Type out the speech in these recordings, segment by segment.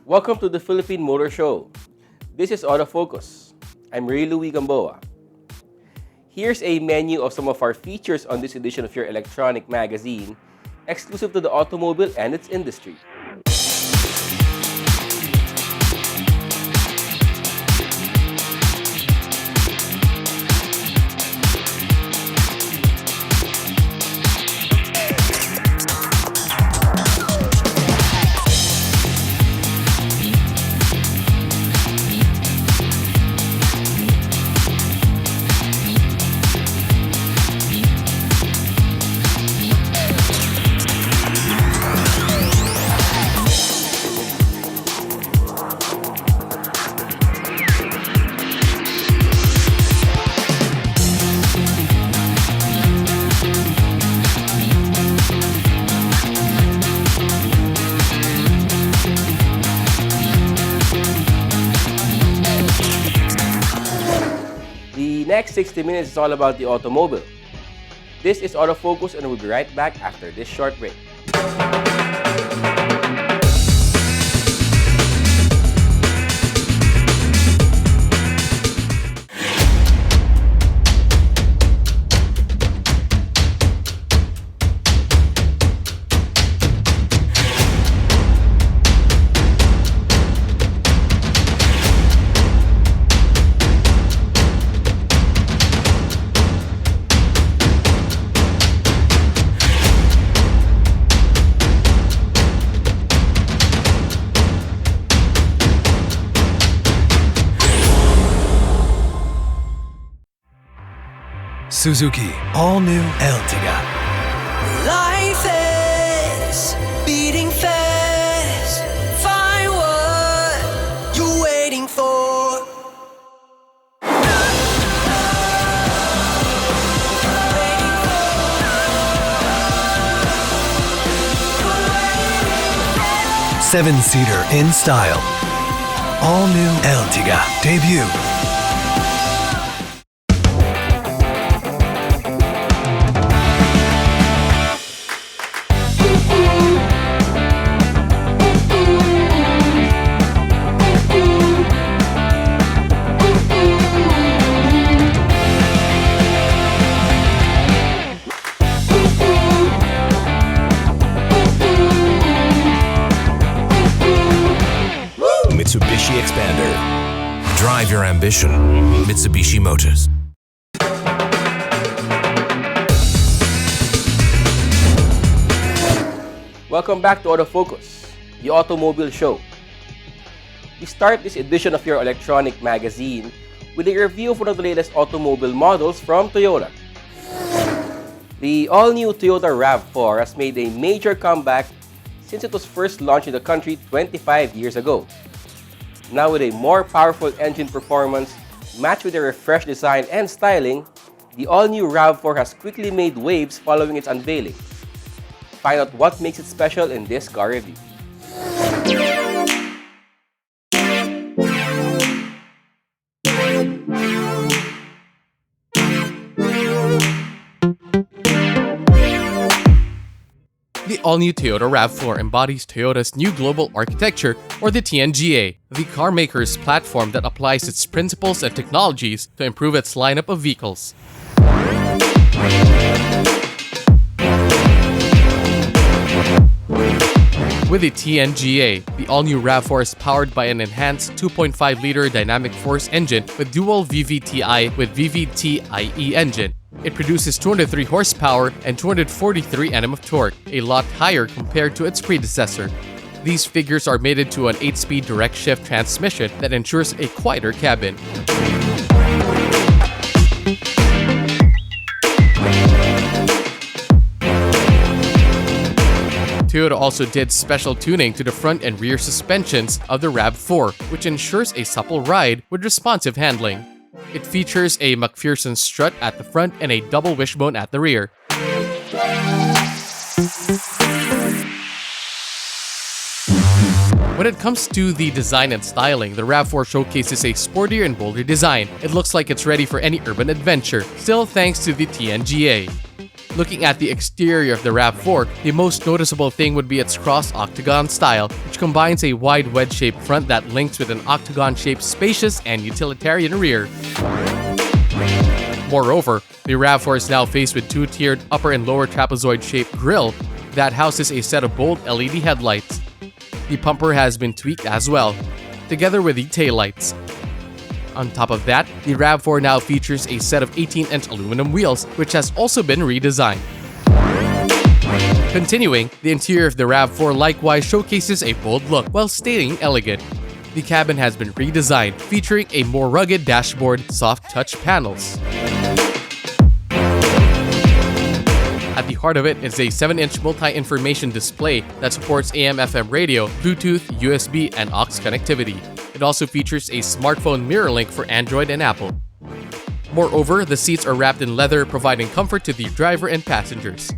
Welcome to the Philippine Motor Show. This is Autofocus. I'm Ray Louis Gamboa. Here's a menu of some of our features on this edition of your electronic magazine, exclusive to the automobile and its industry. The next 60 minutes is all about the automobile. This is Autofocus and we'll be right back after this short break. Suzuki all-new Ertiga. Life is beating fast. Find what you're waiting for. Seven-seater in style. All-new Ertiga debut. Mitsubishi Xpander. Drive your ambition. Mitsubishi Motors. Welcome back to Autofocus, the automobile show. We start this edition of your electronic magazine with a review of one of the latest automobile models from Toyota. The all-new Toyota RAV4 has made a major comeback since it was first launched in the country 25 years ago. Now with a more powerful engine performance matched with a refreshed design and styling, the all-new RAV4 has quickly made waves following its unveiling. Find out what makes it special in this car review. The all-new Toyota RAV4 embodies Toyota's new global architecture, or the TNGA, the car maker's platform that applies its principles and technologies to improve its lineup of vehicles. With the TNGA, the all-new RAV4 is powered by an enhanced 2.5-liter dynamic force engine with dual VVTi with VVT-IE engine. It produces 203 horsepower and 243 Nm of torque, a lot higher compared to its predecessor. These figures are mated to an 8-speed direct shift transmission that ensures a quieter cabin. Toyota also did special tuning to the front and rear suspensions of the RAV4, which ensures a supple ride with responsive handling. It features a McPherson strut at the front and a double wishbone at the rear. When it comes to the design and styling, the RAV4 showcases a sportier and bolder design. It looks like it's ready for any urban adventure, still thanks to the TNGA. Looking at the exterior of the RAV4, the most noticeable thing would be its cross-octagon style, which combines a wide wedge-shaped front that links with an octagon-shaped spacious and utilitarian rear. Moreover, the RAV4 is now faced with two-tiered upper and lower trapezoid-shaped grille that houses a set of bold LED headlights. The bumper has been tweaked as well, together with the taillights. On top of that, the RAV4 now features a set of 18-inch aluminum wheels, which has also been redesigned. Continuing, the interior of the RAV4 likewise showcases a bold look while staying elegant. The cabin has been redesigned, featuring a more rugged dashboard, soft touch panels. At the heart of it is a 7-inch multi-information display that supports AM/FM radio, Bluetooth, USB, and aux connectivity. It also features a smartphone mirror link for Android and Apple. Moreover, the seats are wrapped in leather, providing comfort to the driver and passengers.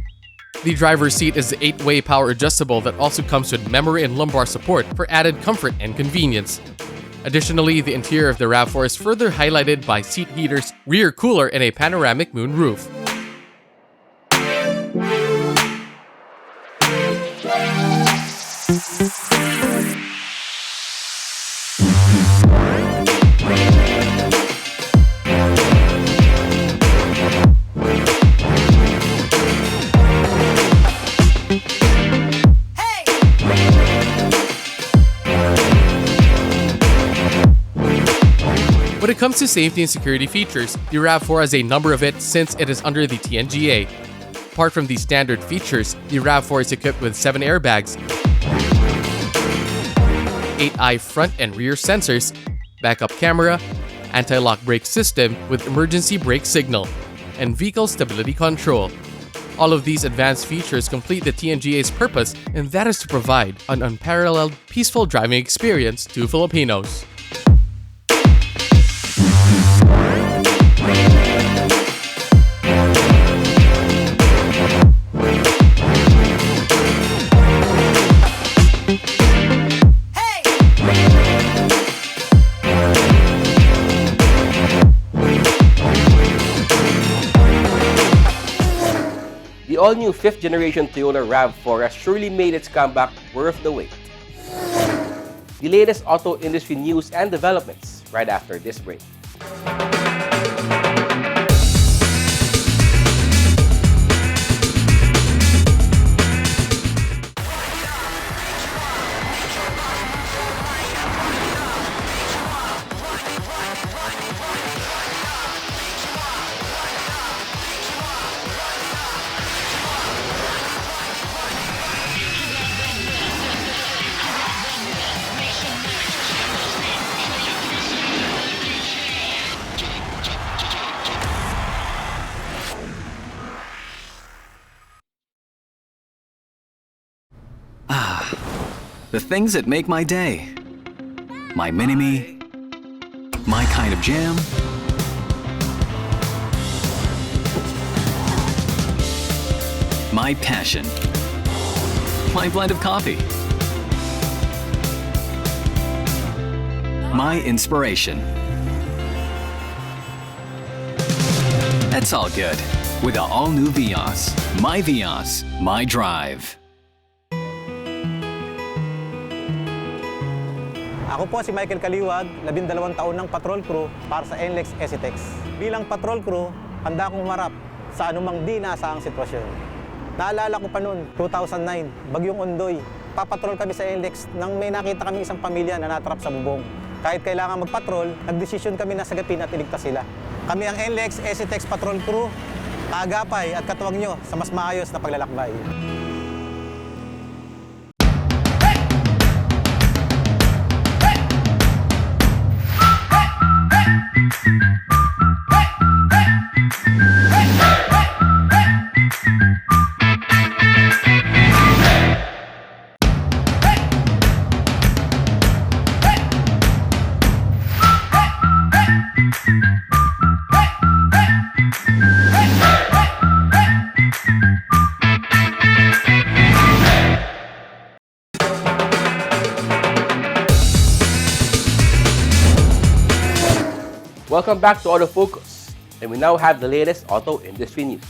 The driver's seat is the 8-way power adjustable that also comes with memory and lumbar support for added comfort and convenience. Additionally, the interior of the RAV4 is further highlighted by seat heaters, rear cooler, and a panoramic moon roof. When it comes to safety and security features, the RAV4 has a number of it since it is under the TNGA. Apart from these standard features, the RAV4 is equipped with 7 airbags, 8-eye front and rear sensors, backup camera, anti-lock brake system with emergency brake signal, and vehicle stability control. All of these advanced features complete the TNGA's purpose, and that is to provide an unparalleled, peaceful driving experience to Filipinos. The all-new 5th generation Toyota RAV4 has surely made its comeback worth the wait. The latest auto industry news and developments right after this break. The things that make my day. My mini-me. My kind of jam. My passion. My blend of coffee. My inspiration. That's all good with the all-new Vios. My Vios, my drive. Ako po si Michael Kaliwag, 12 taon ng patrol crew para sa NLEX ECTEX. Bilang patrol crew, handa akong humarap sa anumang di naasahang sitwasyon. Naalala ko pa noon, 2009, Bagyong Ondoy. Papatrol kami sa NLEX nang may nakita kami isang pamilya na natrap sa bubong. Kahit kailangan magpatrol, nagdesisyon kami na sagapin at iligtas sila. Kami ang NLEX ECTEX Patrol Crew, kaagapay at katuwang nyo sa mas maayos na paglalakbay. Welcome back to Autofocus, and we now have the latest auto industry news.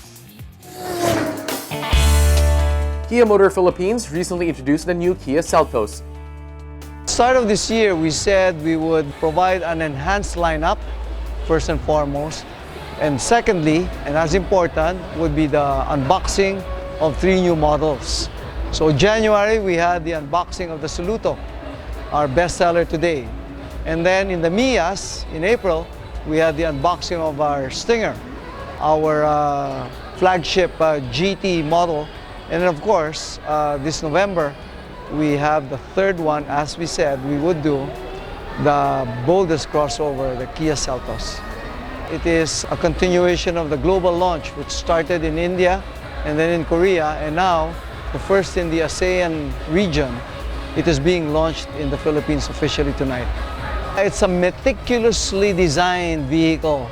Kia Motor Philippines recently introduced the new Kia Seltos. Start of this year, we said we would provide an enhanced lineup, first and foremost. And secondly, and as important, would be the unboxing of 3 new models. So January, we had the unboxing of the Soluto, our bestseller today. And then in the Mias, in April, we had the unboxing of our Stinger, our flagship GT model. And then of course, this November, we have the third one, as we said we would do, the boldest crossover, the Kia Seltos. It is a continuation of the global launch, which started in India and then in Korea, and now the first in the ASEAN region. It is being launched in the Philippines officially tonight. It's a meticulously designed vehicle.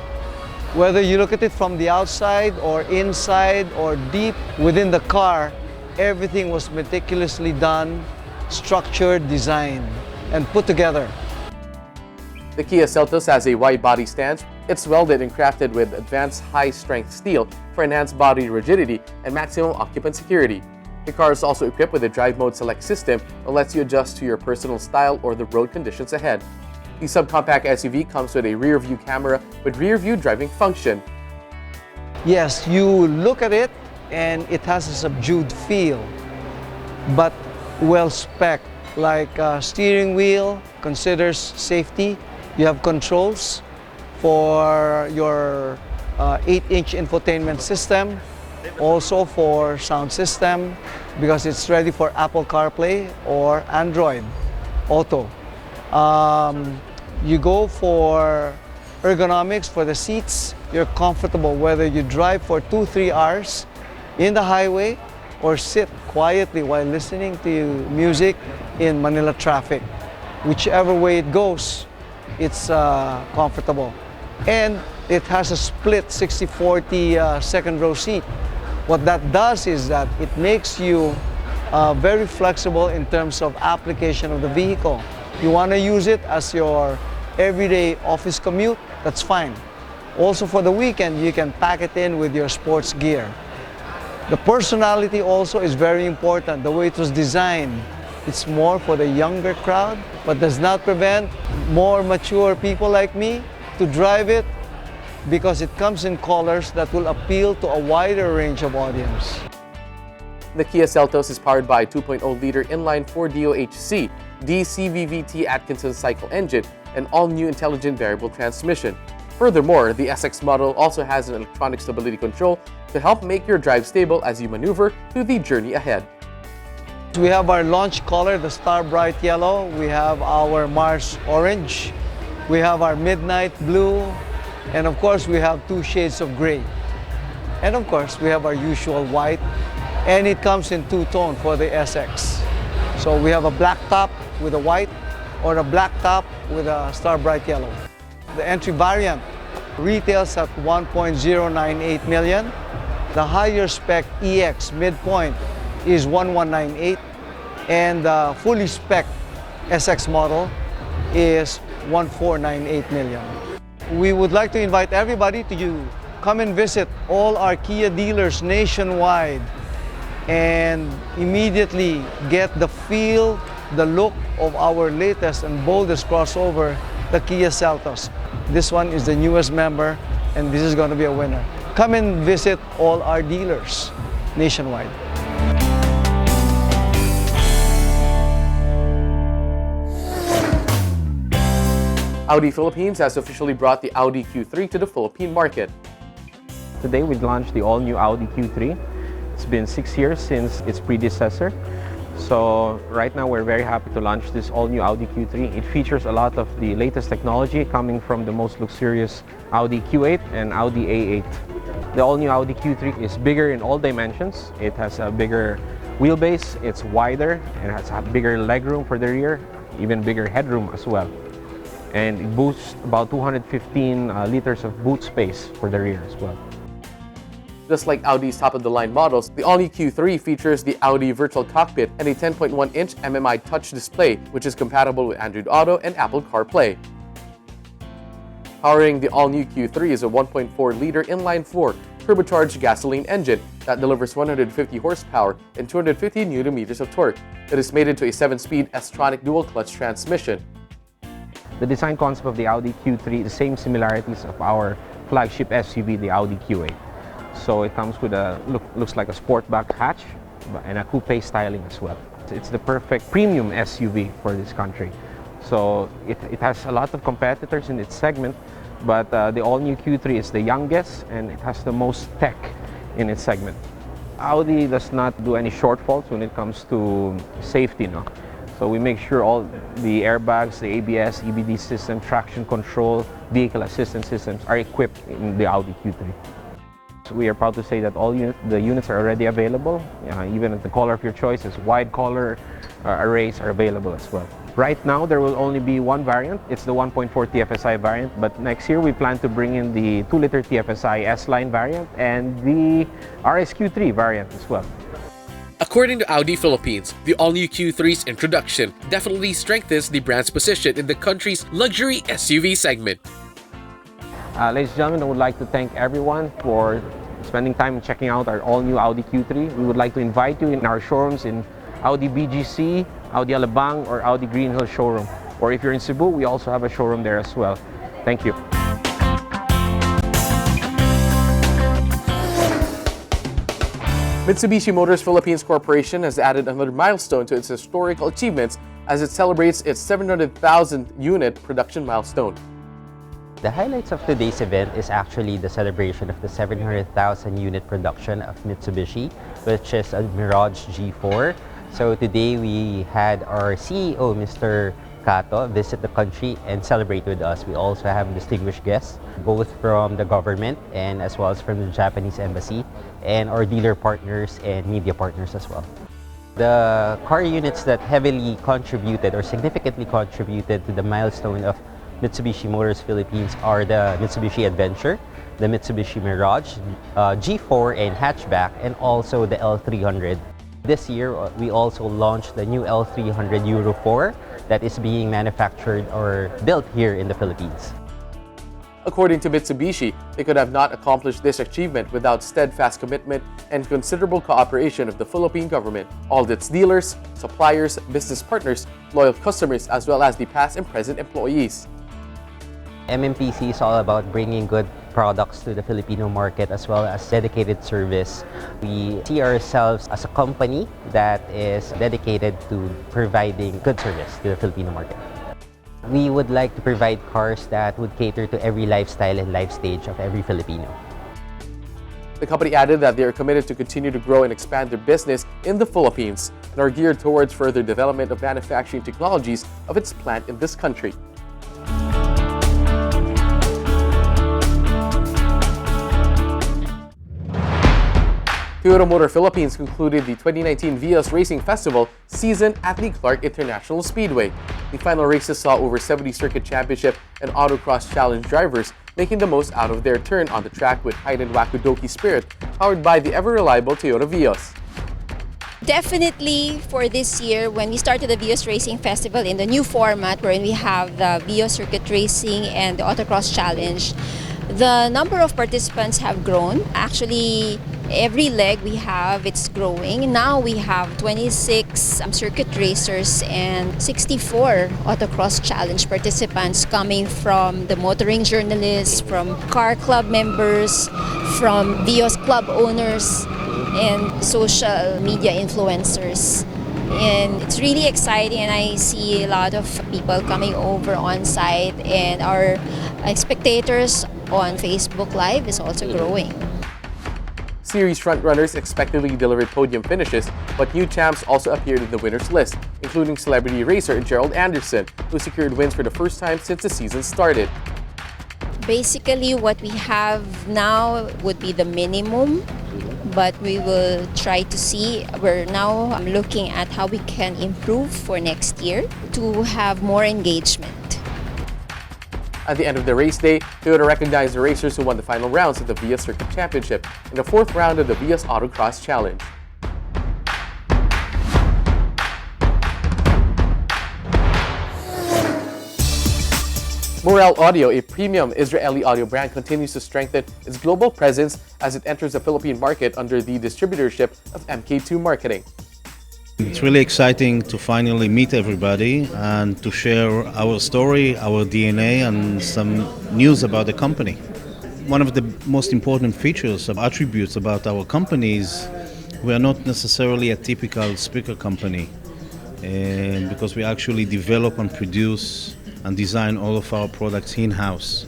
Whether you look at it from the outside or inside or deep within the car, everything was meticulously done, structured, designed, and put together. The Kia Seltos has a wide body stance. It's welded and crafted with advanced high-strength steel for enhanced body rigidity and maximum occupant security. The car is also equipped with a Drive Mode Select system that lets you adjust to your personal style or the road conditions ahead. The subcompact SUV comes with a rear-view camera with rear-view driving function. Yes, you look at it and it has a subdued feel, but well-spec'd, like steering wheel considers safety. You have controls for your 8-inch infotainment system, also for sound system, because it's ready for Apple CarPlay or Android Auto. You go for ergonomics for the seats. You're comfortable whether you drive for 2-3 hours in the highway or sit quietly while listening to music in Manila traffic. Whichever way it goes, it's comfortable. And it has a split 60-40 second row seat. What that does is that it makes you very flexible in terms of application of the vehicle. You want to use it as your everyday office commute, that's fine. Also for the weekend, you can pack it in with your sports gear. The personality also is very important, the way it was designed. It's more for the younger crowd, but does not prevent more mature people like me to drive it because it comes in colors that will appeal to a wider range of audience. The Kia Seltos is powered by a 2.0-liter inline-4 DOHC, DCVVT Atkinson cycle engine, and all-new intelligent variable transmission. Furthermore, the SX model also has an electronic stability control to help make your drive stable as you maneuver through the journey ahead. We have our launch color, the Star Bright Yellow. We have our Mars Orange. We have our Midnight Blue. And of course, we have 2 shades of gray. And of course, we have our usual white. And it comes in 2-tone for the SX. So we have a black top with a white or a black top with a Star Bright Yellow. The entry variant retails at 1.098 million. The higher spec EX midpoint is 1.198, and the fully spec SX model is 1.498 million. We would like to invite everybody to come and visit all our Kia dealers nationwide and immediately get the feel, the look of our latest and boldest crossover, the Kia Seltos. This one is the newest member, and this is going to be a winner. Come and visit all our dealers nationwide. Audi Philippines has officially brought the Audi Q3 to the Philippine market. Today we launched the all-new Audi Q3. It's been 6 years since its predecessor. So right now we're very happy to launch this all-new Audi Q3. It features a lot of the latest technology coming from the most luxurious Audi Q8 and Audi A8. The all-new Audi Q3 is bigger in all dimensions. It has a bigger wheelbase, it's wider, and has a bigger legroom for the rear, even bigger headroom as well. And it boasts about 215 liters of boot space for the rear as well. Just like Audi's top-of-the-line models, the all-new Q3 features the Audi Virtual Cockpit and a 10.1-inch MMI touch display, which is compatible with Android Auto and Apple CarPlay. Powering the all-new Q3 is a 1.4-liter inline-4 turbocharged gasoline engine that delivers 150 horsepower and 250 Nm of torque. It is mated to a 7-speed S-tronic dual-clutch transmission. The design concept of the Audi Q3 is the same similarities of our flagship SUV, the Audi Q8. So it comes with a looks like a sportback hatch and a coupe styling as well. It's the perfect premium SUV for this country. So it has a lot of competitors in its segment, but the all-new Q3 is the youngest and it has the most tech in its segment. Audi does not do any shortfalls when it comes to safety, no? So we make sure all the airbags, the ABS, EBD system, traction control, vehicle assistance systems are equipped in the Audi Q3. So we are proud to say that all the units are already available, even at the color of your choices. Wide color arrays are available as well. Right now, there will only be one variant. It's the 1.4 TFSI variant, but next year we plan to bring in the 2-liter TFSI S-Line variant and the RSQ3 variant as well. According to Audi Philippines, the all-new Q3's introduction definitely strengthens the brand's position in the country's luxury SUV segment. Ladies and gentlemen, I would like to thank everyone for spending time checking out our all-new Audi Q3. We would like to invite you in our showrooms in Audi BGC, Audi Alabang, or Audi Green Hill showroom. Or if you're in Cebu, we also have a showroom there as well. Thank you. Mitsubishi Motors Philippines Corporation has added another milestone to its historical achievements as it celebrates its 700,000 unit production milestone. The highlights of today's event is actually the celebration of the 700,000 unit production of Mitsubishi, which is a Mirage G4. So today we had our CEO, Mr. Kato, visit the country and celebrate with us. We also have distinguished guests, both from the government and as well as from the Japanese embassy, and our dealer partners and media partners as well. The car units that heavily contributed or significantly contributed to the milestone of Mitsubishi Motors Philippines are the Mitsubishi Adventure, the Mitsubishi Mirage, G4 and hatchback, and also the L300. This year, we also launched the new L300 Euro 4 that is being manufactured or built here in the Philippines. According to Mitsubishi, they could have not accomplished this achievement without steadfast commitment and considerable cooperation of the Philippine government, all its dealers, suppliers, business partners, loyal customers, as well as the past and present employees. MMPC is all about bringing good products to the Filipino market as well as dedicated service. We see ourselves as a company that is dedicated to providing good service to the Filipino market. We would like to provide cars that would cater to every lifestyle and life stage of every Filipino. The company added that they are committed to continue to grow and expand their business in the Philippines and are geared towards further development of manufacturing technologies of its plant in this country. Toyota Motor Philippines concluded the 2019 Vios Racing Festival season at the Clark International Speedway. The final races saw over 70 circuit championship and autocross challenge drivers making the most out of their turn on the track with heightened wakudoki spirit, powered by the ever-reliable Toyota Vios. Definitely for this year, when we started the Vios Racing Festival in the new format wherein we have the Vios Circuit Racing and the Autocross Challenge, the number of participants have grown. Actually, every leg we have, it's growing. Now we have 26 circuit racers and 64 Autocross Challenge participants coming from the motoring journalists, from car club members, from Vios club owners, and social media influencers. And it's really exciting, and I see a lot of people coming over on site, and our spectators on Facebook Live is also growing. Series frontrunners expectedly delivered podium finishes, but new champs also appeared in the winners list, including celebrity racer Gerald Anderson, who secured wins for the first time since the season started. Basically, what we have now would be the minimum, but we will try to see. We're now looking at how we can improve for next year to have more engagement. At the end of the race day, Toyota recognized the racers who won the final rounds of the Vios Circuit Championship in the fourth round of the Vios Autocross Challenge. Morel Audio, a premium Israeli audio brand, continues to strengthen its global presence as it enters the Philippine market under the distributorship of MK2 Marketing. It's really exciting to finally meet everybody and to share our story, our DNA, and some news about the company. One of the most important features of attributes about our company is we are not necessarily a typical speaker company because we actually develop and produce and design all of our products in-house.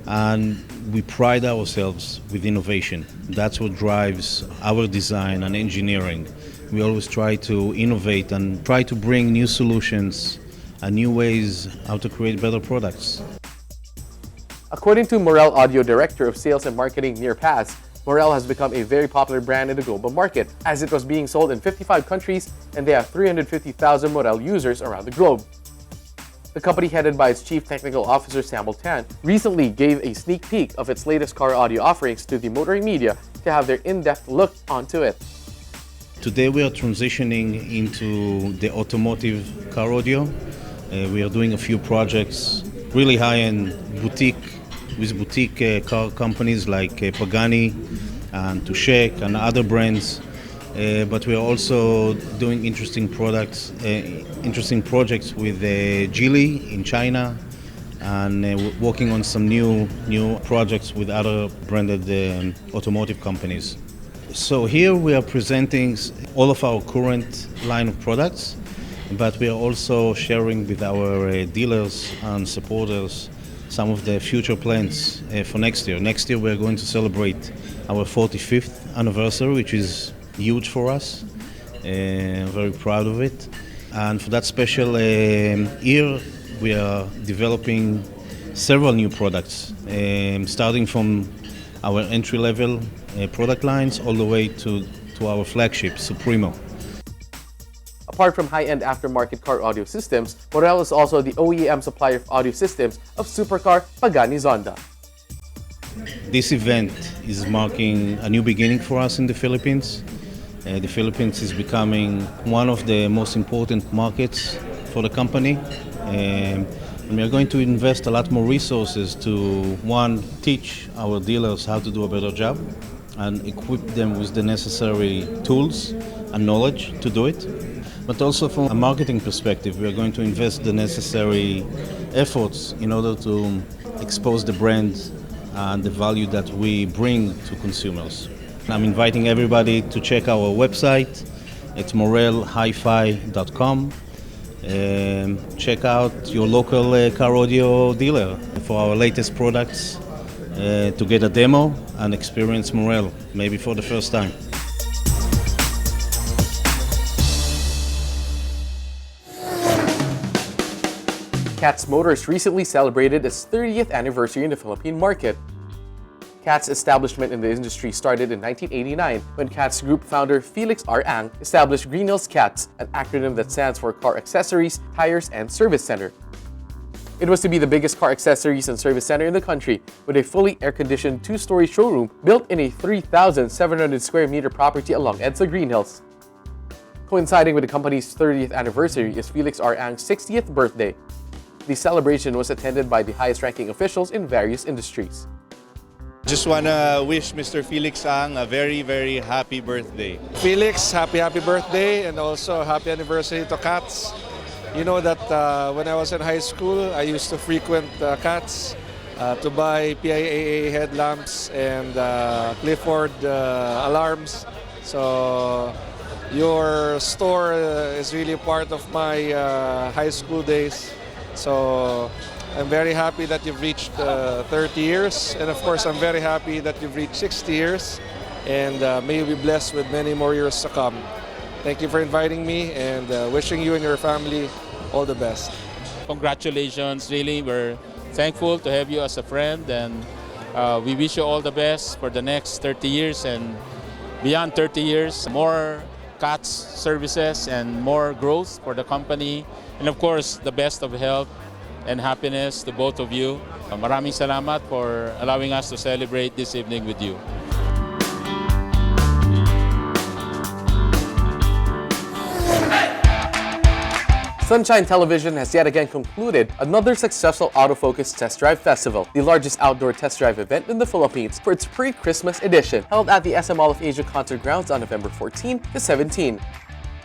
And we pride ourselves with innovation. That's what drives our design and engineering. We always try to innovate and try to bring new solutions and new ways how to create better products. According to Morel Audio Director of Sales and Marketing Nir Paz, Morel has become a very popular brand in the global market as it was being sold in 55 countries and they have 350,000 Morel users around the globe. The company, headed by its Chief Technical Officer Samuel Tan, recently gave a sneak peek of its latest car audio offerings to the motoring media to have their in-depth look onto it. Today we are transitioning into the automotive car audio. We are doing a few projects, really high-end boutique car companies like Pagani and Tushek and other brands. But we are also doing interesting projects with Geely in China and working on some new projects with other branded automotive companies. So here we are presenting all of our current line of products, but we are also sharing with our dealers and supporters some of the future plans for next year. Next year we are going to celebrate our 45th anniversary, which is huge for us. I'm very proud of it. And for that special year, we are developing several new products, starting from our entry-level product lines all the way to our flagship, Supremo. Apart from high-end aftermarket car audio systems, Morel is also the OEM supplier of audio systems of supercar Pagani Zonda. This event is marking a new beginning for us in the Philippines. The Philippines is becoming one of the most important markets for the company. And we are going to invest a lot more resources to, one, teach our dealers how to do a better job and equip them with the necessary tools and knowledge to do it. But also from a marketing perspective, we are going to invest the necessary efforts in order to expose the brand and the value that we bring to consumers. I'm inviting everybody to check our website. It's morelhifi.com. Check out your local car audio dealer for our latest products to get a demo and experience Morel, maybe for the first time. Katz Motors recently celebrated its 30th anniversary in the Philippine market. Katz establishment in the industry started in 1989 when Katz Group founder Felix R. Ang established Green Hills Katz, an acronym that stands for Car Accessories, Tires, and Service Center. It was to be the biggest car accessories and service center in the country, with a fully air-conditioned two-story showroom built in a 3,700 square meter property along EDSA Green Hills. Coinciding with the company's 30th anniversary is Felix R. Ang's 60th birthday. The celebration was attended by the highest-ranking officials in various industries. Just want to wish Mr. Felix Ang a very, very happy birthday. Felix, happy birthday, and also happy anniversary to Katz. You know that when I was in high school, I used to frequent Katz to buy PIAA headlamps and Clifford alarms. So your store is really part of my high school days. So I'm very happy that you've reached 30 years, and of course I'm very happy that you've reached 60 years, and may you be blessed with many more years to come. Thank you for inviting me, and wishing you and your family all the best. Congratulations, really, we're thankful to have you as a friend, and we wish you all the best for the next 30 years and beyond 30 years. More Katz services and more growth for the company, and of course the best of health and happiness to both of you. Maraming salamat for allowing us to celebrate this evening with you. Sunshine Television has yet again concluded another successful autofocus test drive festival, the largest outdoor test drive event in the Philippines for its pre-Christmas edition, held at the SM Mall of Asia Concert Grounds on November 14 to 17.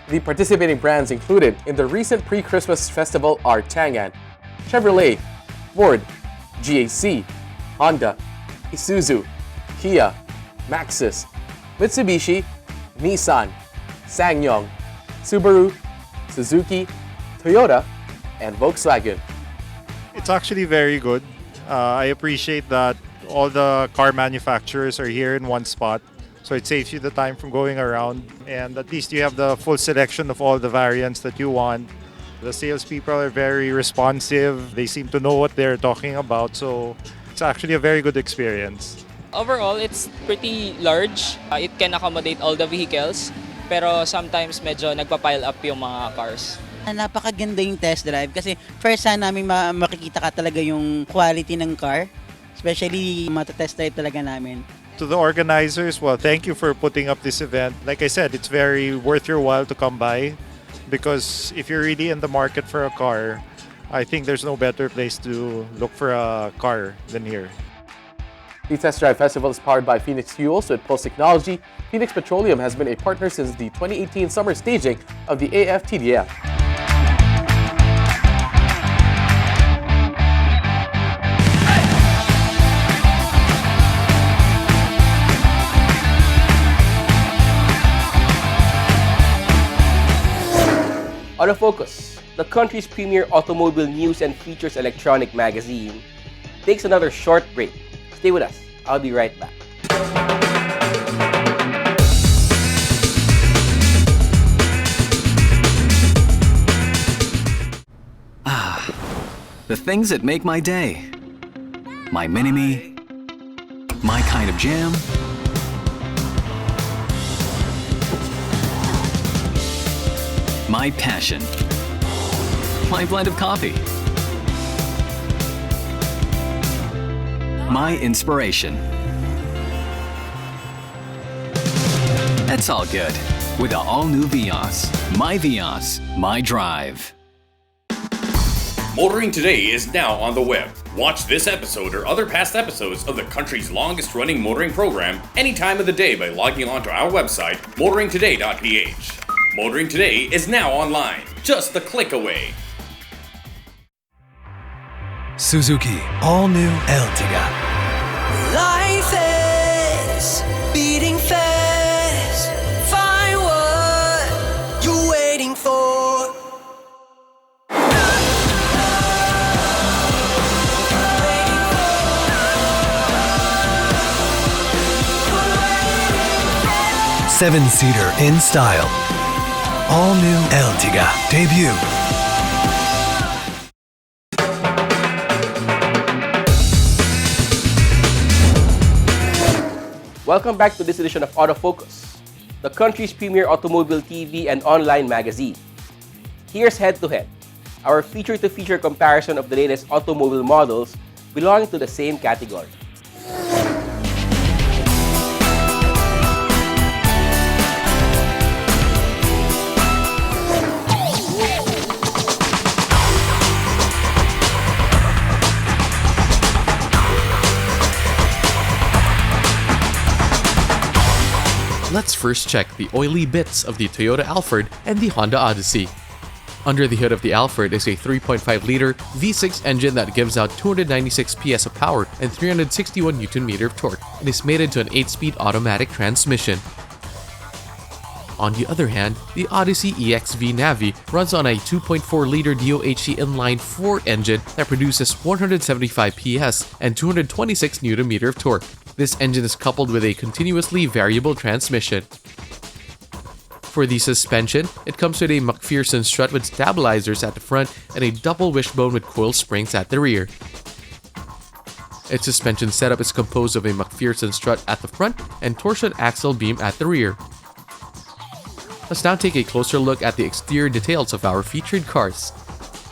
The participating brands included in the recent pre-Christmas festival are Changan, Chevrolet, Ford, GAC, Honda, Isuzu, Kia, Maxus, Mitsubishi, Nissan, SsangYong, Subaru, Suzuki, Toyota, and Volkswagen. It's actually very good. I appreciate that all the car manufacturers are here in one spot, so it saves you the time from going around, and at least you have the full selection of all the variants that you want. The salespeople are very responsive. They seem to know what they're talking about, so it's actually a very good experience. Overall, it's pretty large. It can accommodate all the vehicles, pero sometimes medyo nagpa-pile up yung mga cars. Napakaganda yung test drive kasi first time namin makikita ka talaga yung quality ng car, especially matatest drive talaga namin. To the organizers, well, thank you for putting up this event. Like I said, it's very worth your while to come by because if you're really in the market for a car, I think there's no better place to look for a car than here. The Test Drive Festival is powered by Phoenix Fuels with Pulse Technology. Phoenix Petroleum has been a partner since the 2018 summer staging of the AFTDF. Autofocus, the country's premier automobile news and features electronic magazine, takes another short break. Stay with us. I'll be right back. The things that make my day. My mini-me, my kind of jam, my passion, my blend of coffee, my inspiration. That's all good with the all-new Vios. My Vios, my drive. Motoring Today is now on the web. Watch this episode or other past episodes of the country's longest-running motoring program any time of the day by logging on to our website, motoringtoday.ph. Motoring Today is now online, just a click away. Suzuki All-New Ertiga. Life is beating fast. Find what you're waiting for. Seven-seater in style. All-New Ertiga debut. Welcome back to this edition of Autofocus, the country's premier automobile TV and online magazine. Here's Head to Head, our feature-to-feature comparison of the latest automobile models belonging to the same category. Let's first check the oily bits of the Toyota Alphard and the Honda Odyssey. Under the hood of the Alphard is a 3.5-liter V6 engine that gives out 296 PS of power and 361 Nm of torque. It is mated to an 8-speed automatic transmission. On the other hand, the Odyssey EXV Navi runs on a 2.4-liter DOHC inline-4 engine that produces 175 PS and 226 Nm of torque. This engine is coupled with a continuously variable transmission. For the suspension, it comes with a McPherson strut with stabilizers at the front and a double wishbone with coil springs at the rear. Its suspension setup is composed of a McPherson strut at the front and torsion axle beam at the rear. Let's now take a closer look at the exterior details of our featured cars.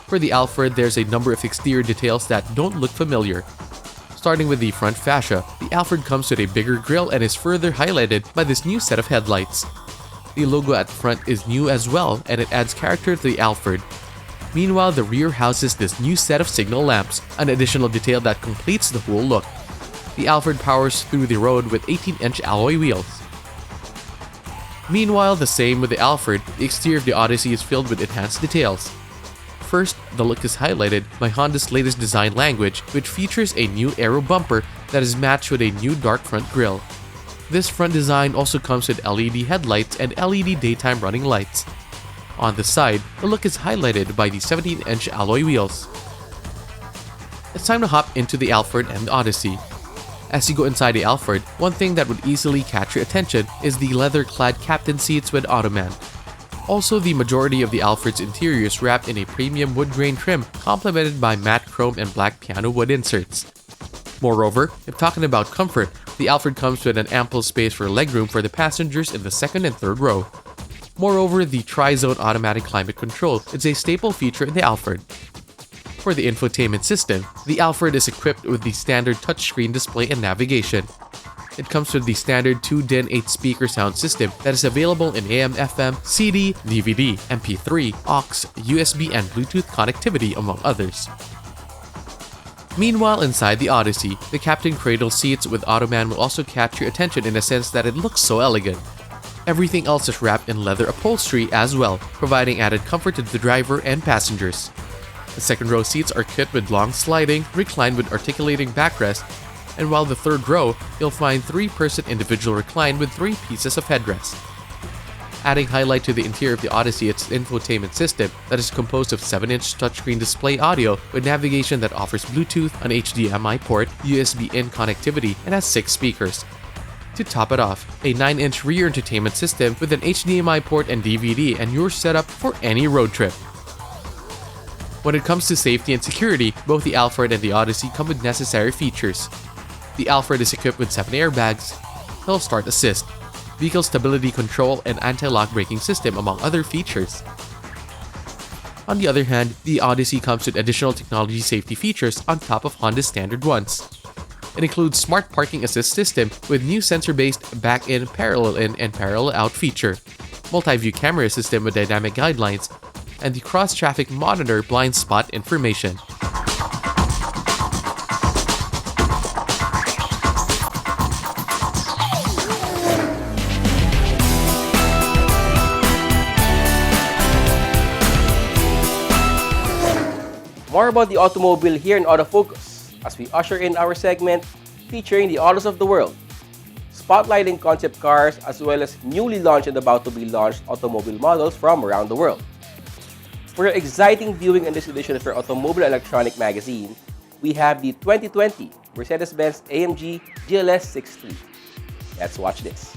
For the Alphard, there's a number of exterior details that don't look familiar. Starting with the front fascia, the Alphard comes with a bigger grille and is further highlighted by this new set of headlights. The logo at the front is new as well, and it adds character to the Alphard. Meanwhile, the rear houses this new set of signal lamps, an additional detail that completes the whole look. The Alphard powers through the road with 18-inch alloy wheels. Meanwhile, the same with the Alphard, the exterior of the Odyssey is filled with enhanced details. First, the look is highlighted by Honda's latest design language, which features a new aero bumper that is matched with a new dark front grille. This front design also comes with LED headlights and LED daytime running lights. On the side, the look is highlighted by the 17-inch alloy wheels. It's time to hop into the Alphard and the Odyssey. As you go inside the Alphard, one thing that would easily catch your attention is the leather-clad captain seats with Ottoman. Also, the majority of the Alphard's interior is wrapped in a premium wood grain trim complemented by matte chrome and black piano wood inserts. Moreover, if talking about comfort, the Alphard comes with an ample space for legroom for the passengers in the second and third row. Moreover, the tri-zone automatic climate control is a staple feature in the Alphard. For the infotainment system, the Alphard is equipped with the standard touchscreen display and navigation. It comes with the standard 2-DIN 8-speaker sound system that is available in AM/FM, CD, DVD, MP3, aux, USB, and Bluetooth connectivity, among others. Meanwhile, inside the Odyssey, the Captain Cradle seats with Ottoman will also catch your attention in the sense that it looks so elegant. Everything else is wrapped in leather upholstery as well, providing added comfort to the driver and passengers. The second row seats are kit with long sliding, reclined with articulating backrest, and while the third row, you'll find 3-person individual recline with 3 pieces of headrest. Adding highlight to the interior of the Odyssey is its infotainment system that is composed of 7-inch touchscreen display audio with navigation that offers Bluetooth, an HDMI port, USB-in connectivity, and has 6 speakers. To top it off, a 9-inch rear entertainment system with an HDMI port and DVD, and you're set up for any road trip. When it comes to safety and security, both the Alphard and the Odyssey come with necessary features. The Alphard is equipped with 7 airbags, hill start assist, vehicle stability control, and anti-lock braking system, among other features. On the other hand, the Odyssey comes with additional technology safety features on top of Honda's standard ones. It includes smart parking assist system with new sensor-based back-in, parallel-in, and parallel-out feature, multi-view camera system with dynamic guidelines, and the cross-traffic monitor blind spot information. More about the automobile here in Autofocus as we usher in our segment featuring the autos of the world, spotlighting concept cars as well as newly launched and about to be launched automobile models from around the world. For your exciting viewing in this edition of your Automobile Electronic Magazine, we have the 2020 Mercedes-Benz AMG GLS 63. Let's watch this.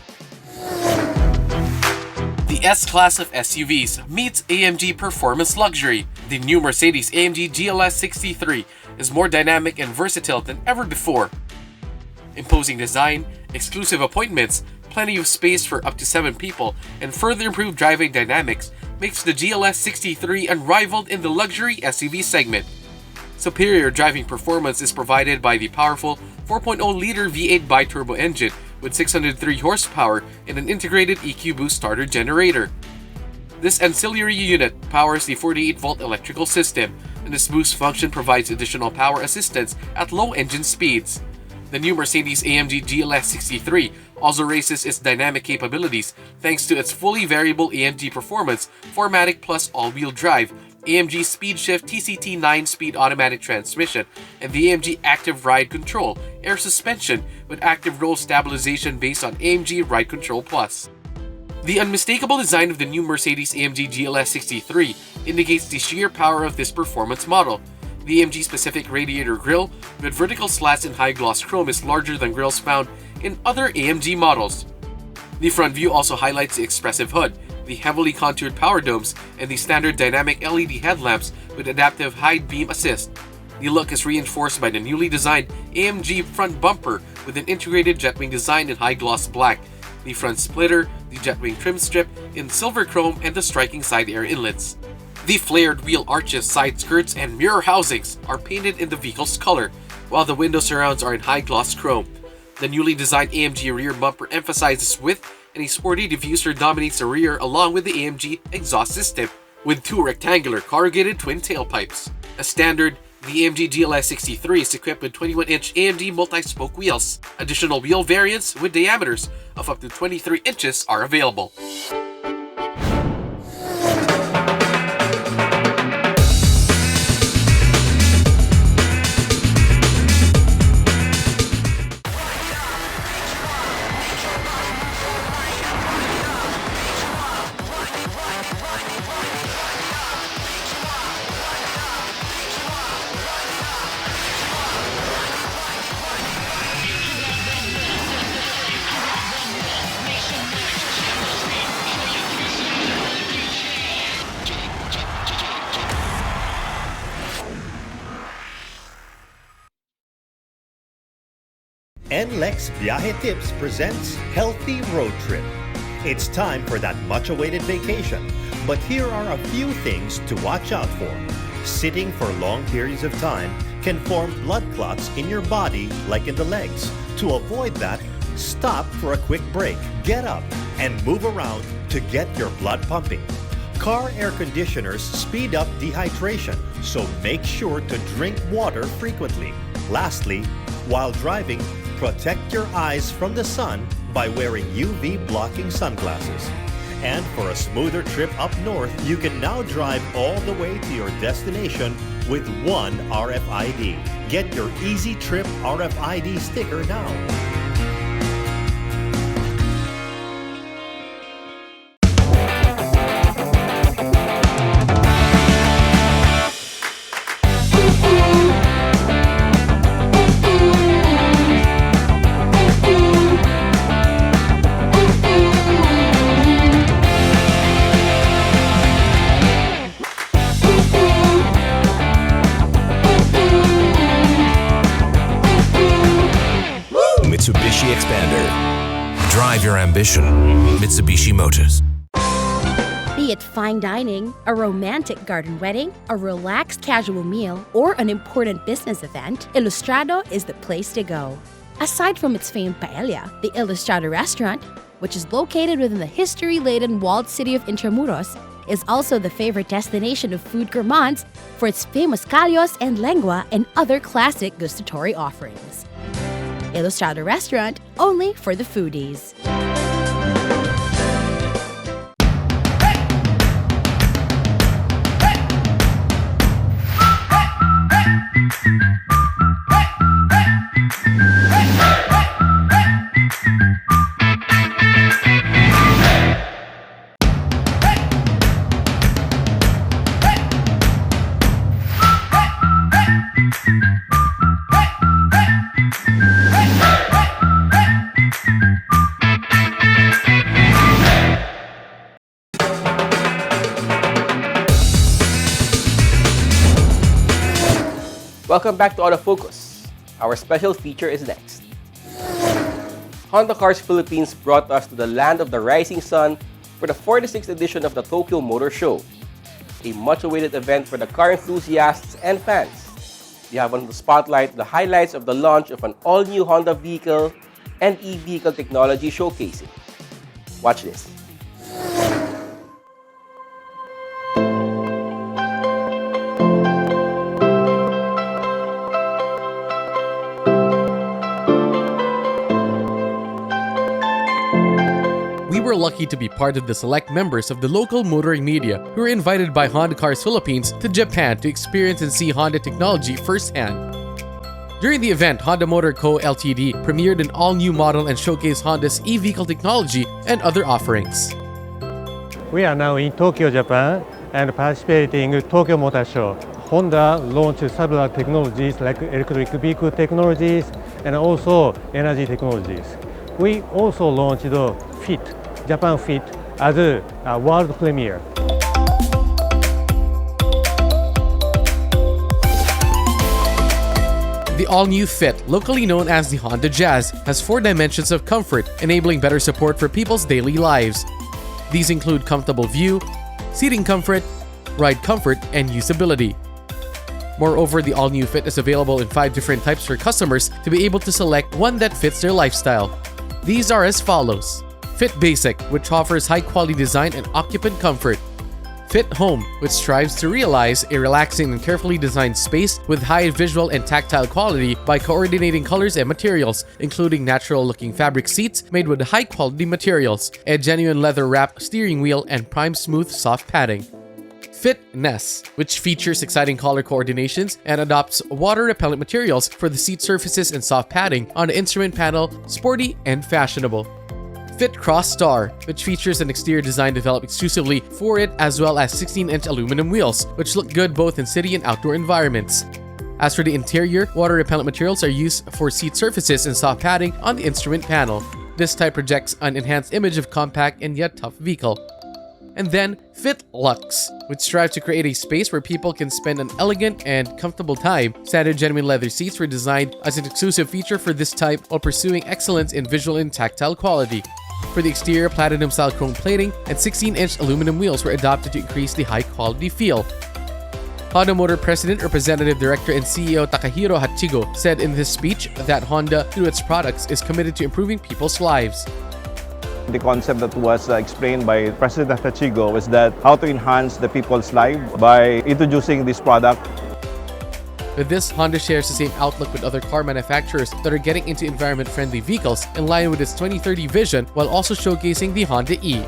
The S-Class of SUVs meets AMG Performance Luxury. The new Mercedes-AMG GLS 63 is more dynamic and versatile than ever before. Imposing design, exclusive appointments, plenty of space for up to 7 people, and further improved driving dynamics makes the GLS 63 unrivaled in the luxury SUV segment. Superior driving performance is provided by the powerful 4.0-liter V8 biturbo engine with 603 horsepower and an integrated EQ Boost starter generator. This ancillary unit powers the 48-volt electrical system, and this boost function provides additional power assistance at low engine speeds. The new Mercedes-AMG GLS 63 also raises its dynamic capabilities thanks to its fully variable AMG Performance 4MATIC Plus all-wheel drive, AMG Speed Shift TCT 9-speed automatic transmission, and the AMG Active Ride Control air suspension with active roll stabilization based on AMG Ride Control Plus. The unmistakable design of the new Mercedes-AMG GLS 63 indicates the sheer power of this performance model. The AMG-specific radiator grille with vertical slats in high-gloss chrome is larger than grilles found in other AMG models. The front view also highlights the expressive hood, the heavily contoured power domes, and the standard dynamic LED headlamps with adaptive high beam assist. The look is reinforced by the newly designed AMG front bumper with an integrated jetwing design in high-gloss black, the front splitter, the jetwing trim strip in silver chrome, and the striking side air inlets. The flared wheel arches, side skirts, and mirror housings are painted in the vehicle's color, while the window surrounds are in high-gloss chrome. The newly designed AMG rear bumper emphasizes width, and a sporty diffuser dominates the rear along with the AMG exhaust system. with 2 rectangular corrugated twin tailpipes. As standard, the AMG GLS 63 is equipped with 21-inch AMD multi-spoke wheels. Additional wheel variants with diameters of up to 23 inches are available. NLEX Viaje Tips presents Healthy Road Trip. It's time for that much-awaited vacation, but here are a few things to watch out for. Sitting for long periods of time can form blood clots in your body like in the legs. To avoid that, stop for a quick break, get up, and move around to get your blood pumping. Car air conditioners speed up dehydration, so make sure to drink water frequently. Lastly, while driving, protect your eyes from the sun by wearing UV blocking sunglasses. And for a smoother trip up north, you can now drive all the way to your destination with one RFID. Get your Easy Trip RFID sticker now. Mitsubishi Xpander. Drive your ambition. Mitsubishi Motors. Be it fine dining, a romantic garden wedding, a relaxed casual meal, or an important business event, Ilustrado is the place to go. Aside from its famed paella, the Ilustrado restaurant, which is located within the history-laden walled city of Intramuros, is also the favorite destination of food gourmands for its famous callos and lengua and other classic gustatory offerings. Ilustrado Restaurant, only for the foodies. Welcome back to Autofocus. Our special feature is next. Honda Cars Philippines brought us to the land of the rising sun for the 46th edition of the Tokyo Motor Show, a much-awaited event for the car enthusiasts and fans. We have on the spotlight the highlights of the launch of an all-new Honda vehicle and e-vehicle technology showcasing. Watch this. We were lucky to be part of the select members of the local motoring media who were invited by Honda Cars Philippines to Japan to experience and see Honda technology firsthand. During the event, Honda Motor Co. Ltd. premiered an all-new model and showcased Honda's e-vehicle technology and other offerings. We are now in Tokyo, Japan, and participating in Tokyo Motor Show. Honda launched several technologies like electric vehicle technologies and also energy technologies. We also launched the Fit, Japan Fit, as a world premiere. The all-new Fit, locally known as the Honda Jazz, has 4 dimensions of comfort, enabling better support for people's daily lives. These include comfortable view, seating comfort, ride comfort, and usability. Moreover, the all-new Fit is available in 5 different types for customers to be able to select one that fits their lifestyle. These are as follows. Fit Basic, which offers high-quality design and occupant comfort. Fit Home, which strives to realize a relaxing and carefully designed space with high visual and tactile quality by coordinating colors and materials, including natural-looking fabric seats made with high-quality materials, a genuine leather-wrapped steering wheel, and prime smooth soft padding. Fitness, which features exciting color coordinations and adopts water-repellent materials for the seat surfaces and soft padding on the instrument panel, sporty and fashionable. Fit Cross Star, which features an exterior design developed exclusively for it, as well as 16-inch aluminum wheels, which look good both in city and outdoor environments. As for the interior, water-repellent materials are used for seat surfaces and soft padding on the instrument panel. This type projects an enhanced image of compact and yet tough vehicle. And then Fit Lux, which strives to create a space where people can spend an elegant and comfortable time. Standard genuine leather seats were designed as an exclusive feature for this type while pursuing excellence in visual and tactile quality. For the exterior, platinum-style chrome plating and 16-inch aluminum wheels were adopted to increase the high-quality feel. Honda Motor President, Representative Director, and CEO Takahiro Hachigo said in his speech that Honda, through its products, is committed to improving people's lives. The concept that was explained by President Hachigo was that how to enhance the people's life by introducing this product. With this, Honda shares the same outlook with other car manufacturers that are getting into environment-friendly vehicles in line with its 2030 vision, while also showcasing the Honda E.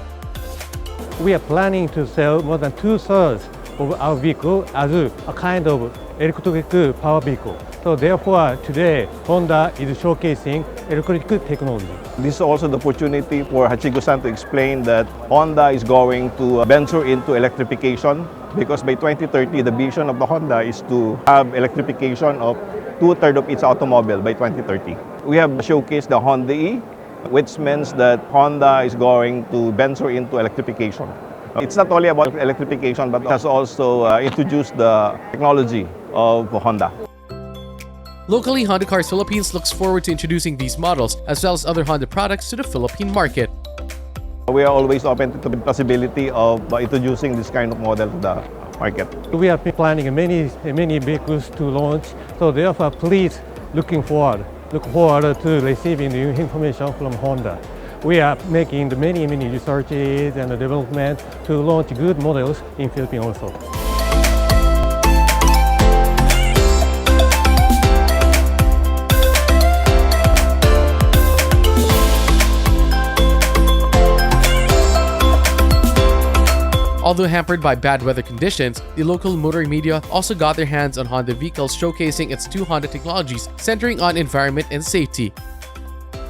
We are planning to sell more than 2/3 of our vehicle as a kind of electric power vehicle. So therefore, today, Honda is showcasing electric technology. This is also the opportunity for Hachigo-san to explain that Honda is going to venture into electrification, because by 2030, the vision of the Honda is to have electrification of 2/3 of its automobile by 2030. We have showcased the Honda E, which means that Honda is going to venture into electrification. It's not only about electrification, but has also introduced the technology of Honda. Locally, Honda Cars Philippines looks forward to introducing these models, as well as other Honda products, to the Philippine market. We are always open to the possibility of introducing this kind of model to the market. We are planning many vehicles to launch, so therefore please look forward to receiving the information from Honda. We are making many researches and development to launch good models in Philippines also. Although hampered by bad weather conditions, the local motoring media also got their hands on Honda vehicles, showcasing its two Honda technologies centering on environment and safety.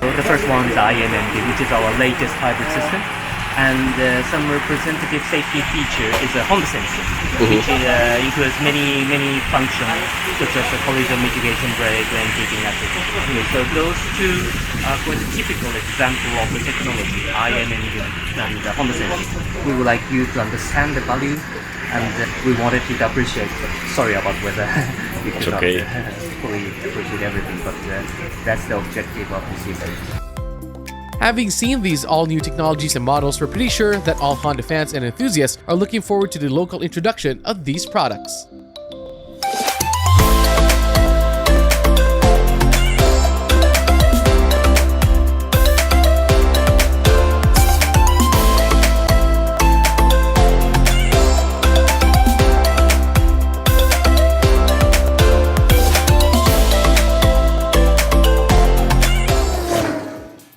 The first one is IMMD, which is our latest hybrid system, and some representative safety feature is a Honda sensor, which includes many functions such as the collision mitigation brake and keeping active. So those two are quite a typical example of the technology, IMMD and the Honda sensor. We would like you to understand the value, and we wanted you to appreciate. Sorry about whether we could not fully appreciate everything, but that's the objective of this event. Having seen these all-new technologies and models, we're pretty sure that all Honda fans and enthusiasts are looking forward to the local introduction of these products.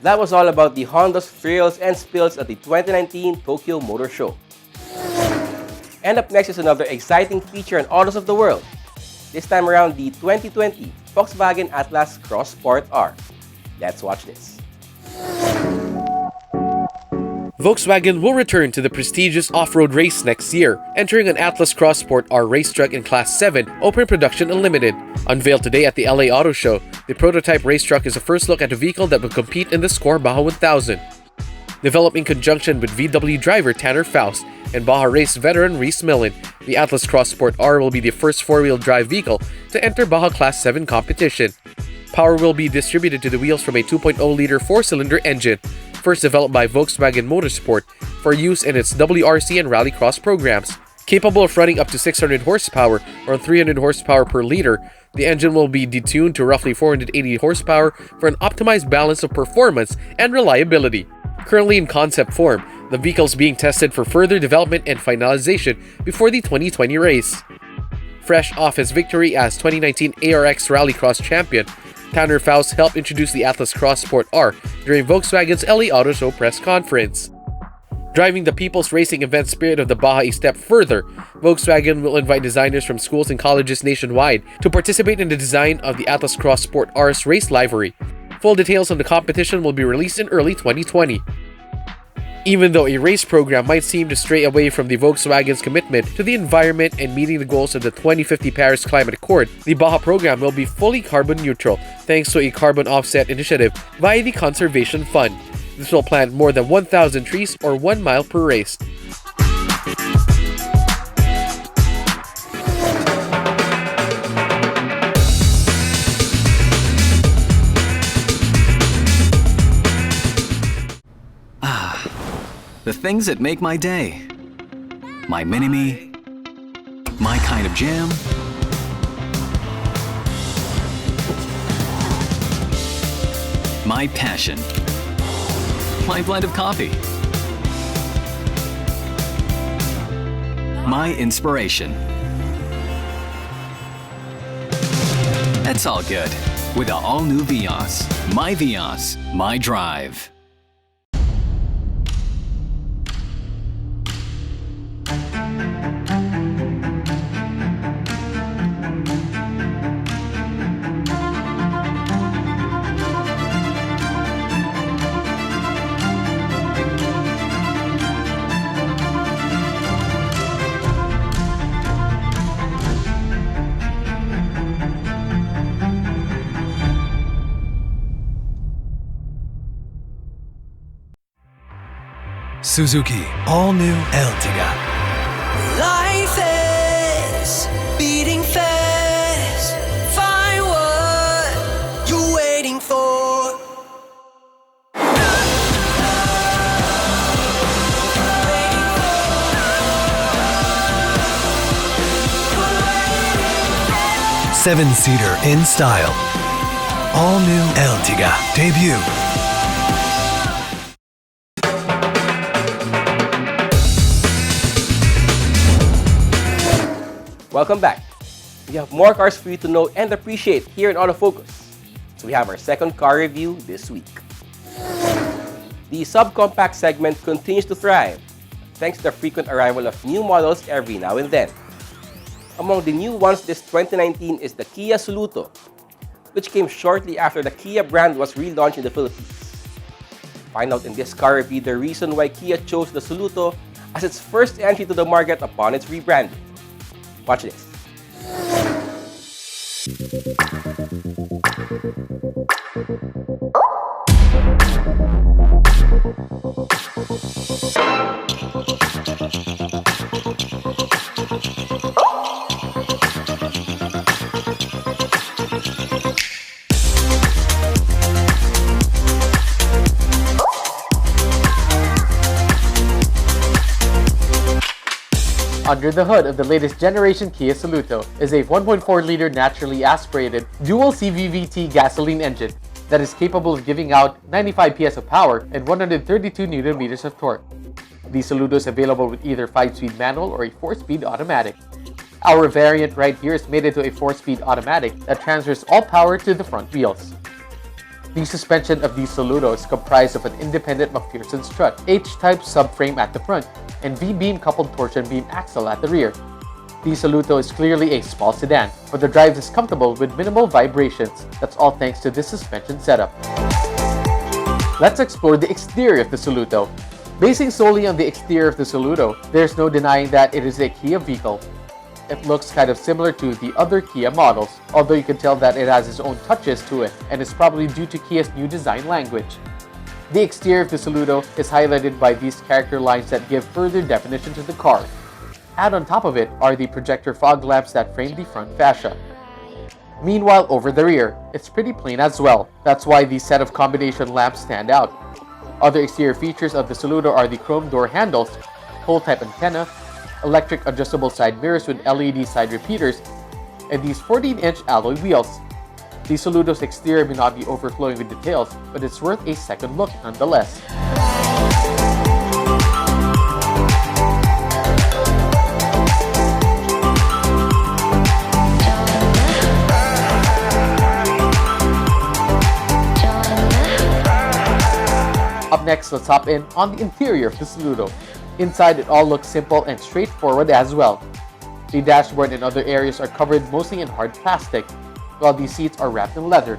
That was all about the Honda's thrills and spills at the 2019 Tokyo Motor Show. And up next is another exciting feature on autos of the world. This time around, the 2020 Volkswagen Atlas Cross Sport R. Let's watch this. Volkswagen will return to the prestigious off-road race next year, entering an Atlas Cross Sport R race truck in Class 7, Open Production Unlimited. Unveiled today at the LA Auto Show, the prototype race truck is a first look at a vehicle that will compete in the Score Baja 1000. Developed in conjunction with VW driver Tanner Faust and Baja race veteran Reese Millen, the Atlas Cross Sport R will be the first four-wheel drive vehicle to enter Baja Class 7 competition. Power will be distributed to the wheels from a 2.0-liter four-cylinder engine, first developed by Volkswagen Motorsport for use in its WRC and Rallycross programs. Capable of running up to 600 horsepower or 300 horsepower per liter, the engine will be detuned to roughly 480 horsepower for an optimized balance of performance and reliability. Currently in concept form, the vehicles being tested for further development and finalization before the 2020 race. Fresh off his victory as 2019 ARX Rallycross champion, Tanner Faust helped introduce the Atlas Cross Sport R during Volkswagen's LA Auto Show press conference. Driving the people's racing event spirit of the Baja a step further, Volkswagen will invite designers from schools and colleges nationwide to participate in the design of the Atlas Cross Sport R's race livery. Full details on the competition will be released in early 2020. Even though a race program might seem to stray away from the Volkswagen's commitment to the environment and meeting the goals of the 2050 Paris Climate Accord, the Baja program will be fully carbon neutral thanks to a carbon offset initiative via the Conservation Fund. This will plant more than 1,000 trees or 1 mile per race. The things that make my day. My Mini-Me, my kind of jam, my passion, my blend of coffee, my inspiration. That's all good with the all-new Vios. My Vios, my drive. Suzuki All New Ertiga. Life is beating fast. Find what you're waiting for. Seven-seater in style. All New Ertiga debut. Welcome back. We have more cars for you to know and appreciate here in Autofocus. So we have our second car review this week. The subcompact segment continues to thrive thanks to the frequent arrival of new models every now and then. Among the new ones this 2019 is the Kia Soluto, which came shortly after the Kia brand was relaunched in the Philippines. Find out in this car review the reason why Kia chose the Soluto as its first entry to the market upon its rebranding. Watch this. Under the hood of the latest generation Kia Soluto is a 1.4-liter naturally aspirated dual CVVT gasoline engine that is capable of giving out 95 PS of power and 132 Nm of torque. The Soluto is available with either 5-speed manual or a 4-speed automatic. Our variant right here is made into a 4-speed automatic that transfers all power to the front wheels. The suspension of the Soluto is comprised of an independent McPherson strut, H-type subframe at the front, and V-beam coupled torsion beam axle at the rear. The Soluto is clearly a small sedan, but the drive is comfortable with minimal vibrations. That's all thanks to this suspension setup. Let's explore the exterior of the Soluto. Basing solely on the exterior of the Soluto, there's no denying that it is a Kia vehicle. It looks kind of similar to the other Kia models, although you can tell that it has its own touches to it, and it's probably due to Kia's new design language. The exterior of the Soluto is highlighted by these character lines that give further definition to the car. Add on top of it are the projector fog lamps that frame the front fascia. Meanwhile, over the rear, it's pretty plain as well. That's why these set of combination lamps stand out. Other exterior features of the Soluto are the chrome door handles, hole-type antenna, electric adjustable side mirrors with LED side repeaters, and these 14-inch alloy wheels. The Soluto's exterior may not be overflowing with details, but it's worth a second look nonetheless. Next, let's hop in on the interior of the Saludo. Inside, it all looks simple and straightforward as well. The dashboard and other areas are covered mostly in hard plastic, while the seats are wrapped in leather.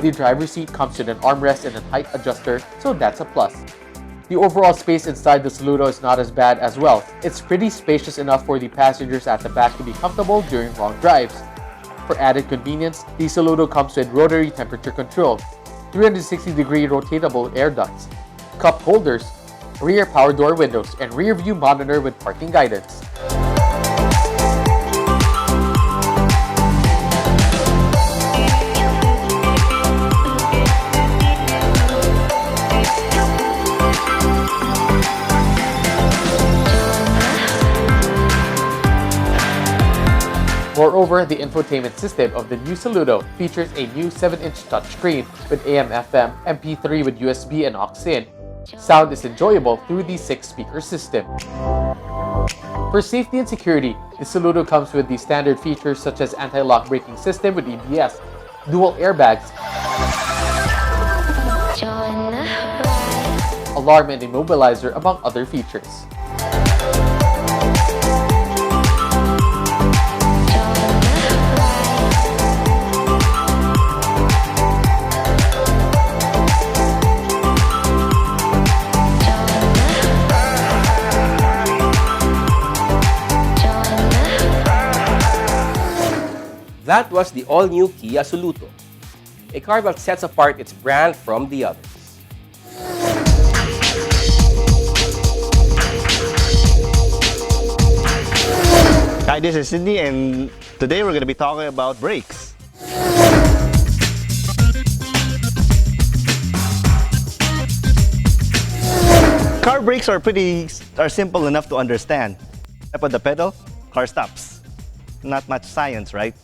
The driver's seat comes with an armrest and a height adjuster, so that's a plus. The overall space inside the Saludo is not as bad as well. It's pretty spacious enough for the passengers at the back to be comfortable during long drives. For added convenience, the Saludo comes with rotary temperature control, 360-degree rotatable air ducts, cup holders, rear power door windows, and rear view monitor with parking guidance. Moreover, the infotainment system of the new Saludo features a new 7-inch touchscreen with AM/FM, MP3 with USB and aux-in. Sound is enjoyable through the 6-speaker system. For safety and security, the Saludo comes with the standard features such as anti-lock braking system with ABS, dual airbags, alarm and immobilizer, among other features. That was the all-new Kia Soluto, a car that sets apart its brand from the others. Hi, this is Sydney, and today we're going to be talking about brakes. Car brakes are simple enough to understand. Step on the pedal, car stops. Not much science, right?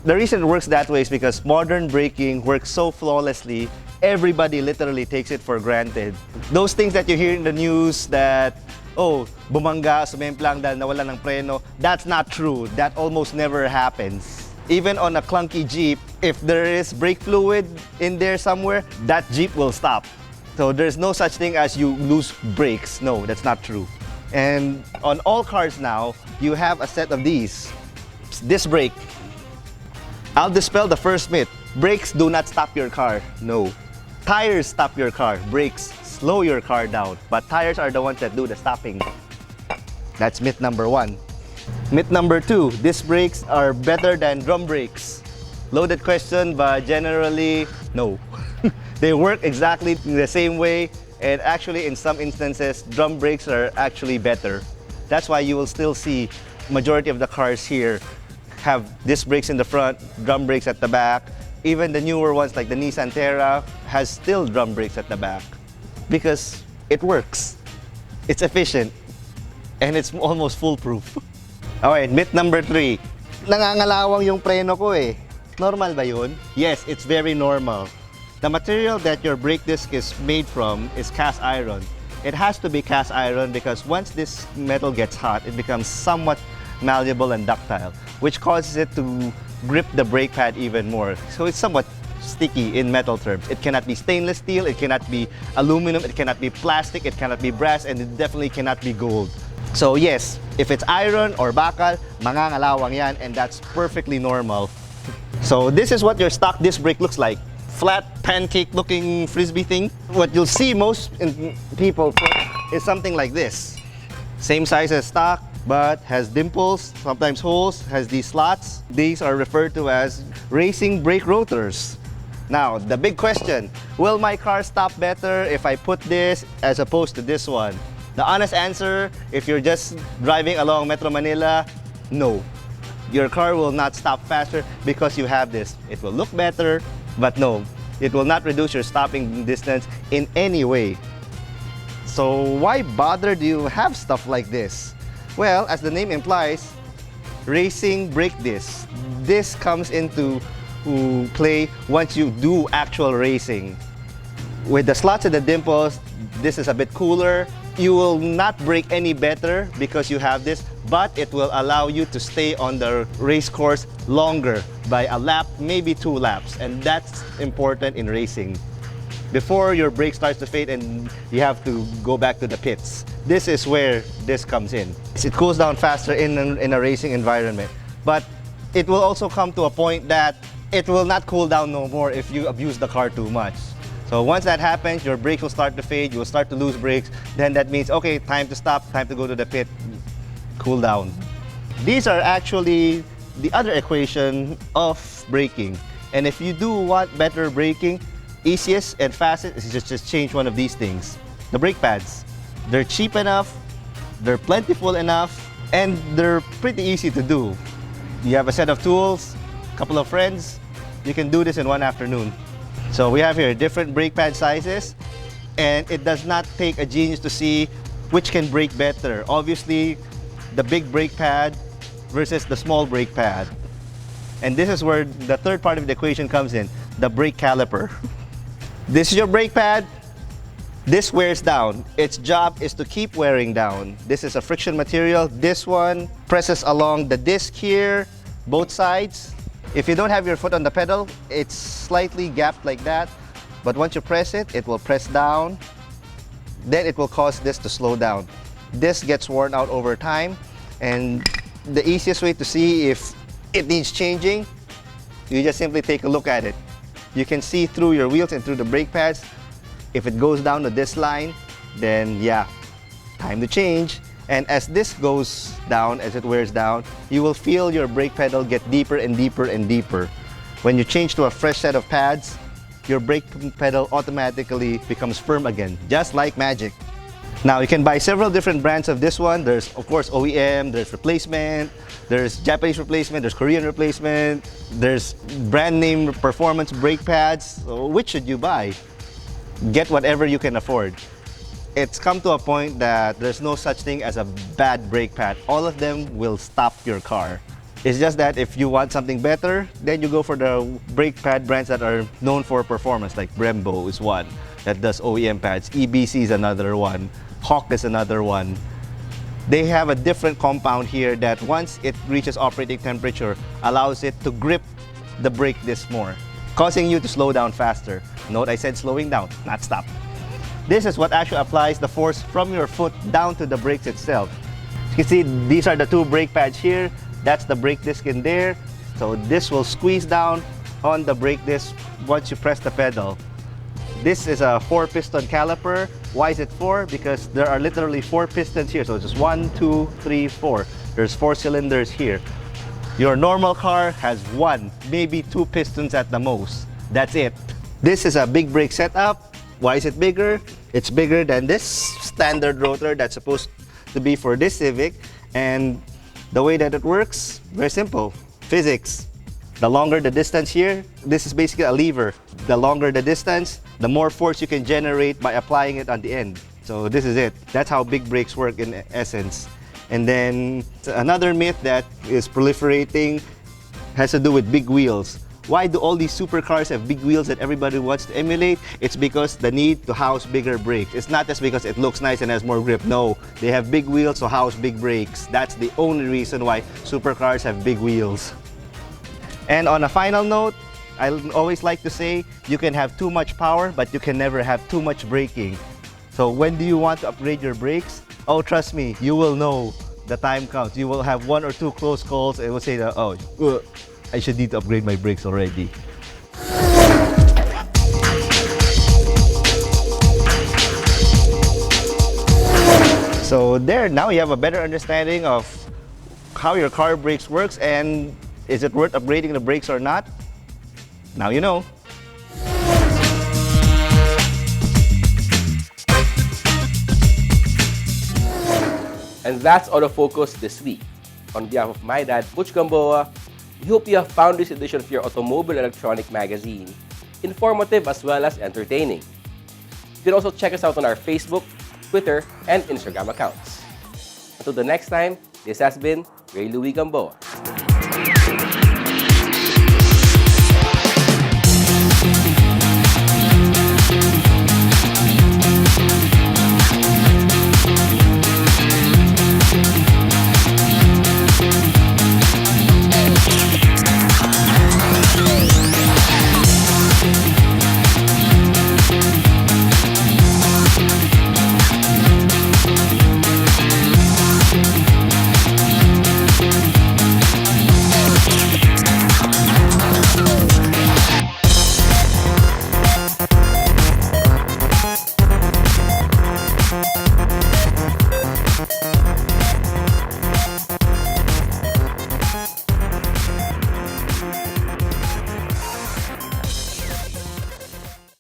The reason it works that way is because modern braking works so flawlessly, everybody literally takes it for granted. Those things that you hear in the news that, oh, bumangga, sumemplang dahil nawala ng preno, that's not true. That almost never happens. Even on a clunky Jeep, if there is brake fluid in there somewhere, that Jeep will stop. So there's no such thing as you lose brakes. No, that's not true. And on all cars now, you have a set of these. Disc brake. I'll dispel the first myth. Brakes do not stop your car. No. Tires stop your car. Brakes slow your car down. But tires are the ones that do the stopping. That's myth number 1. Myth number 2. Disc brakes are better than drum brakes. Loaded question, but generally, no. They work exactly the same way, and actually in some instances, drum brakes are actually better. That's why you will still see majority of the cars here have disc brakes in the front, drum brakes at the back. Even the newer ones like the Nissan Terra has still drum brakes at the back because it works. It's efficient and it's almost foolproof. Okay, myth number 3. Nangangalawang yung preno ko eh. Normal ba yun? Yes, it's very normal. The material that your brake disc is made from is cast iron. It has to be cast iron because once this metal gets hot, it becomes somewhat malleable and ductile, which causes it to grip the brake pad even more. So it's somewhat sticky in metal terms. It cannot be stainless steel, it cannot be aluminum, it cannot be plastic, it cannot be brass, and it definitely cannot be gold. So yes, if it's iron or bakal, mangangalawang yan, and that's perfectly normal. So this is what your stock disc brake looks like. Flat, pancake-looking frisbee thing. What you'll see most people put is something like this. Same size as stock, but has dimples, sometimes holes, has these slots. These are referred to as racing brake rotors. Now, the big question, will my car stop better if I put this as opposed to this one? The honest answer, if you're just driving along Metro Manila, no. Your car will not stop faster because you have this. It will look better, but no, it will not reduce your stopping distance in any way. So why bother do you have stuff like this? Well, as the name implies, racing brake disc. This comes into play once you do actual racing. With the slots and the dimples, this is a bit cooler. You will not brake any better because you have this, but it will allow you to stay on the race course longer by a lap, maybe 2 laps, and that's important in racing. Before your brake starts to fade and you have to go back to the pits. This is where this comes in. It cools down faster in a racing environment, but it will also come to a point that it will not cool down no more if you abuse the car too much. So once that happens, your brakes will start to fade, you will start to lose brakes, then that means, okay, time to stop, time to go to the pit, cool down. These are actually the other equation of braking. And if you do want better braking, easiest and fastest is just change one of these things. The brake pads. They're cheap enough, they're plentiful enough, and they're pretty easy to do. You have a set of tools, a couple of friends, you can do this in one afternoon. So we have here different brake pad sizes, and it does not take a genius to see which can brake better. Obviously, the big brake pad versus the small brake pad. And this is where the third part of the equation comes in, the brake caliper. This is your brake pad. This wears down. Its job is to keep wearing down. This is a friction material. This one presses along the disc here, both sides. If you don't have your foot on the pedal, it's slightly gapped like that. But once you press it, it will press down. Then it will cause this to slow down. This gets worn out over time. And the easiest way to see if it needs changing, you just simply take a look at it. You can see through your wheels and through the brake pads. If it goes down to this line, then yeah, time to change. And as this goes down, as it wears down, you will feel your brake pedal get deeper and deeper and deeper. When you change to a fresh set of pads, your brake pedal automatically becomes firm again, just like magic. Now you can buy several different brands of this one. There's of course OEM, there's replacement, there's Japanese replacement, there's Korean replacement, there's brand name performance brake pads. So which should you buy? Get whatever you can afford. It's come to a point that there's no such thing as a bad brake pad. All of them will stop your car. It's just that if you want something better, then you go for the brake pad brands that are known for performance, like Brembo is one that does OEM pads, EBC is another one, Hawk is another one. They have a different compound here that once it reaches operating temperature, allows it to grip the brake disc more, causing you to slow down faster. Note I said slowing down, not stop. This is what actually applies the force from your foot down to the brakes itself. You can see these are the two brake pads here. That's the brake disc in there. So this will squeeze down on the brake disc once you press the pedal. This is a 4-piston caliper. Why is it 4? Because there are literally 4 pistons here. So it's just 1, 2, 3, 4. There's 4 cylinders here. Your normal car has 1, maybe 2 pistons at the most. That's it. This is a big brake setup. Why is it bigger? It's bigger than this standard rotor that's supposed to be for this Civic. And the way that it works, very simple. Physics. The longer the distance here, this is basically a lever. The longer the distance, the more force you can generate by applying it on the end. So this is it. That's how big brakes work in essence. And then another myth that is proliferating has to do with big wheels. Why do all these supercars have big wheels that everybody wants to emulate? It's because the need to house bigger brakes. It's not just because it looks nice and has more grip. No, they have big wheels to house big brakes. That's the only reason why supercars have big wheels. And on a final note, I always like to say, you can have too much power, but you can never have too much braking. So when do you want to upgrade your brakes? Oh, trust me, you will know the time comes. You will have 1 or 2 close calls and will say that, oh, I should need to upgrade my brakes already. So there, now you have a better understanding of how your car brakes works and is it worth upgrading the brakes or not? Now you know. And that's Autofocus this week. On behalf of my dad, Butch Gamboa, we hope you have found this edition of your Automobile Electronic magazine informative as well as entertaining. You can also check us out on our Facebook, Twitter, and Instagram accounts. Until the next time, this has been Ray Louis Gamboa.